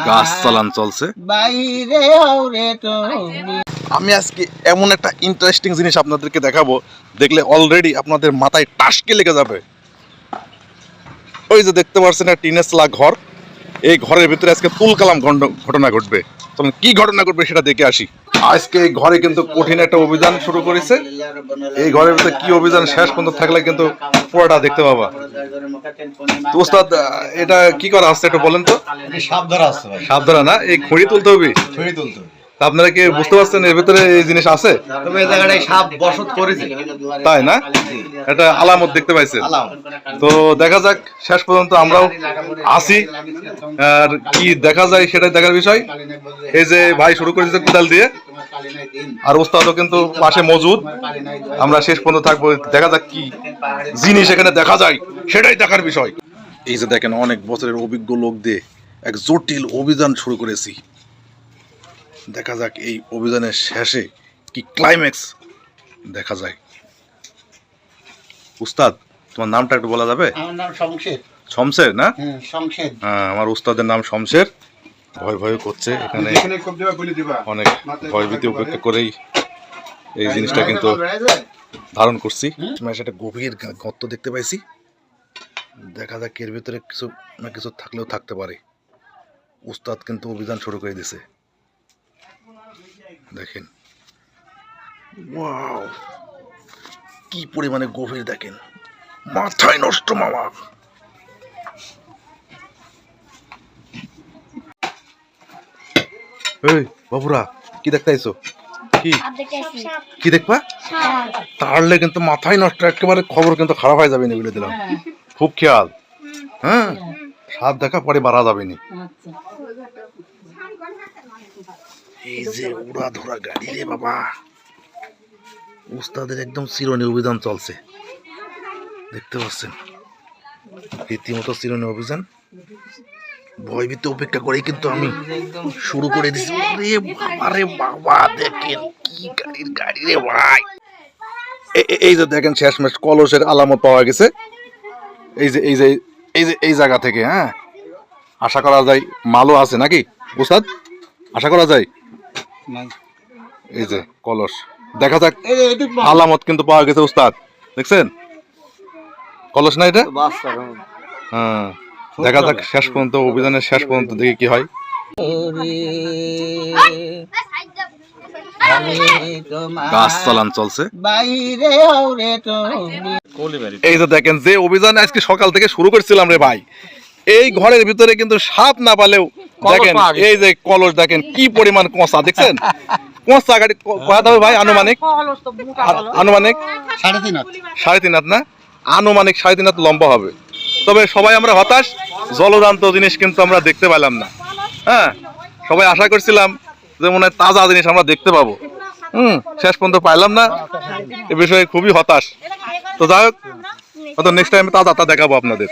গাছ চালান চলছে। আমি আজকে এমন একটা ইন্টারেস্টিং জিনিস আপনাদেরকে দেখাবো, দেখলে অলরেডি আপনাদের মাথায় টাসকে লেগে যাবে। ওই যে দেখতে পাচ্ছেন একটা টিনেসলা ঘর, এই ঘরের ভিতরে আজকে তুলকালাম ঘটনা ঘটবে। তখন কি ঘটনা ঘটবে সেটা দেখে আসি। আজকে এই ঘরে কিন্তু কঠিন একটা অভিযান শুরু করেছে। এই ঘরের ভিতরে কি অভিযান শেষ পর্যন্ত থাকলে কিন্তু পুরোটা দেখতে পাবা। তো ওস্তাদ, এটা কি করা আসছে একটু বলেন তো। সাপ ধরা আসছে ভাই। সাপ ধরা না, এই খড়ি তুলতে হবে। খড়ি তুলতে হবে। আপনারা কি বুঝতে পারছেন এর ভিতরে এই জিনিস আছে? তবে এই জায়গাটায় সাপ বসত করেছে, তাই না? এটা আলামত দেখতে পাইছেন। তো দেখা যাক শেষ পর্যন্ত আমরাও আসি, আর কি দেখা যায় সেটাই দেখার বিষয়। এই যে ভাই শুরু করেছে কোদাল দিয়ে, আর ওস্তাদও কিন্তু পাশে মজুদ। আমরা শেষ পর্যন্ত থাকবো, দেখা যাক কি জিনিস এখানে দেখা যায় সেটাই দেখার বিষয়। এই যে দেখেন, অনেক বছরের অভিজ্ঞ লোক দিয়ে এক জটিল অভিযান শুরু করেছি। দেখা যাক এই অভিযানের শেষে কি ক্লাইম্যাক্স দেখা যায়। উস্তাদ, তোমার নামটা একটু বলা যাবে? আমার নাম শমশের। শমশের না? শমশের। হ্যাঁ, আমার উস্তাদের নাম শমশের। ভয় ভয় করছে এখানে, অনেক ভয়ভীতি উপেক্ষা করেই এই জিনিসটা কিন্তু ধারণ করছি। একটা গভীর গর্ত দেখতে পাইছি, দেখা যাক এর ভিতরে কিছু না কিছু থাকলেও থাকতে পারে। উস্তাদ কিন্তু অভিযান শুরু করে দিছে, দেখেন। ওয়াও, কি পরিমাণে গভীর দেখেন, মাথায় নষ্ট মামা। এই বাবুরা, কি দেখতে আইছো? কি কি দেখবা? তাহলে কিন্তু মাথায় নষ্ট, একেবারে খবর কিন্তু খারাপ হয়ে যাবে না, বলে দিলাম। খুব খেয়াল, হ্যাঁ, সাপ দেখা পরে মারা যাবে না। এই যে উড়া ধরা গাড়ি রে বাবা, উস্তাদের একদম চিরনি অভিযান চলছে, দেখতে পাচ্ছেন। রীতিমতো চিরনি অভিযান, ভয়ভীতি উপেক্ষা করেই কিন্তু আমি শুরু করে দিচ্ছি। রে বাবা রে বাবা, দেখেন কি গাড়ি রে ভাই। এই যে দেখেন, শেষমেশ কলসের আলামত পাওয়া গেছে। এই জায়গা থেকে, হ্যাঁ, আশা করা যায় মালও আছে নাকি উস্তাদ? আশা করা যায়। এই যে কলস, দেখা যাক, আলামত কিন্তু পাওয়া গেছে উস্তাদ, দেখছেন? কলস না এটা? হ্যাঁ, দেখা যাক শেষ পর্যন্ত, অভিযানের শেষ পর্যন্ত দেখি কি হয়। গাছ চালান চলছে। এই যে দেখেন, যে অভিযান আজকে সকাল থেকে শুরু করছিলাম রে ভাই, এই ঘরের ভিতরে কিন্তু সাপ না পালেও দেখেন, এই যে কলস দেখেন কি পরিমাণ কষা, দেখছেন? কষা গাড়ি কয়া যাবে ভাই, আনুমানিক 3.5 হাত না, আনুমানিক 3.5 হাত লম্বা হবে। তবে সবাই আমরা হতাশ, জলজান্ত জিনিস কিন্তু আমরা দেখতে পেলাম না। হ্যাঁ, সবাই আশা করছিলাম যে মনে হয় তাজা জিনিস আমরা দেখতে পাবো, শেষ পর্যন্ত পাইলাম না। এ বিষয়ে খুবই হতাশ। তো যাই হোক, হয়তো নেক্সট টাইম তাজা দেখাবো আপনাদের।